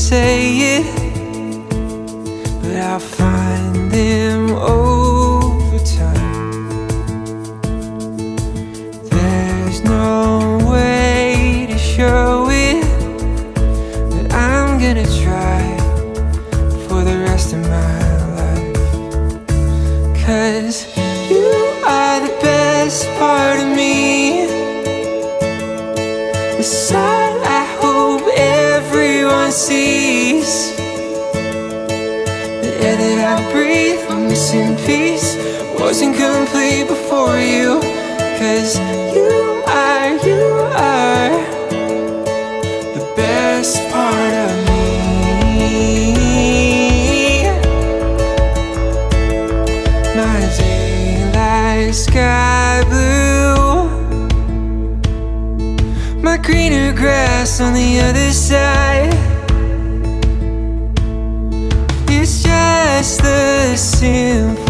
say it, but I'll find them over time. There's no way to show it, but I'm gonna try for the rest of my life. 'Cause you are the best part of me, the side I hope everyone sees, the air that I breathe, the missing piece wasn't complete before you. 'Cause you are the best part of me. My daylight sky blue, my greener grass on the other side. It's just the simple